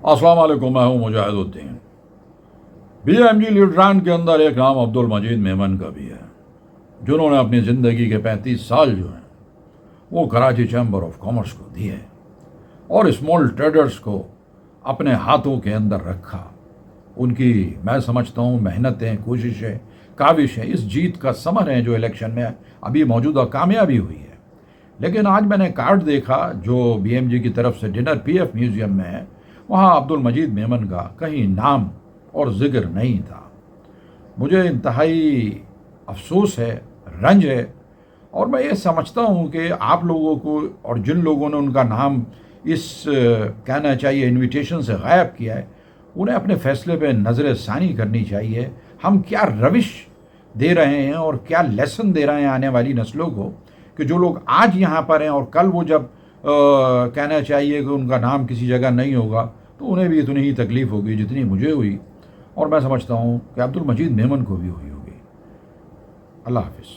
अस्सलाम वालेकुम, मैं हूँ मुजाहिदुद्दीन। BMG लीडरान के अंदर एक नाम अब्दुल मजीद मेमन का भी है, जिन्होंने अपनी ज़िंदगी के 35 साल जो हैं वो कराची चैम्बर ऑफ कॉमर्स को दिए और स्मॉल ट्रेडर्स को अपने हाथों के अंदर रखा। उनकी मैं समझता हूँ मेहनतें, कोशिशें, काविशें इस जीत का समर है जो इलेक्शन में अभी मौजूदा कामयाबी हुई है। लेकिन आज मैंने कार्ड देखा जो BMG की तरफ से डिनर PF म्यूज़ियम में है, वहाँ अब्दुल मजीद मेमन का कहीं नाम और जिक्र नहीं था। मुझे इंतहाई अफसोस है, रंज है, और मैं ये समझता हूँ कि आप लोगों को और जिन लोगों ने उनका नाम इस कहना चाहिए इनविटेशन से गायब किया है, उन्हें अपने फैसले पे नज़र सानी करनी चाहिए। हम क्या रविश दे रहे हैं और क्या लेसन दे रहे हैं आने वाली नस्लों को, कि जो लोग आज यहाँ पर हैं और कल वो जब कहना चाहिए कि उनका नाम किसी जगह नहीं होगा तो उन्हें भी इतनी ही तकलीफ़ होगी जितनी मुझे हुई, और मैं समझता हूँ कि अब्दुल मजीद मेमन को भी हुई होगी। अल्लाह हाफिज़।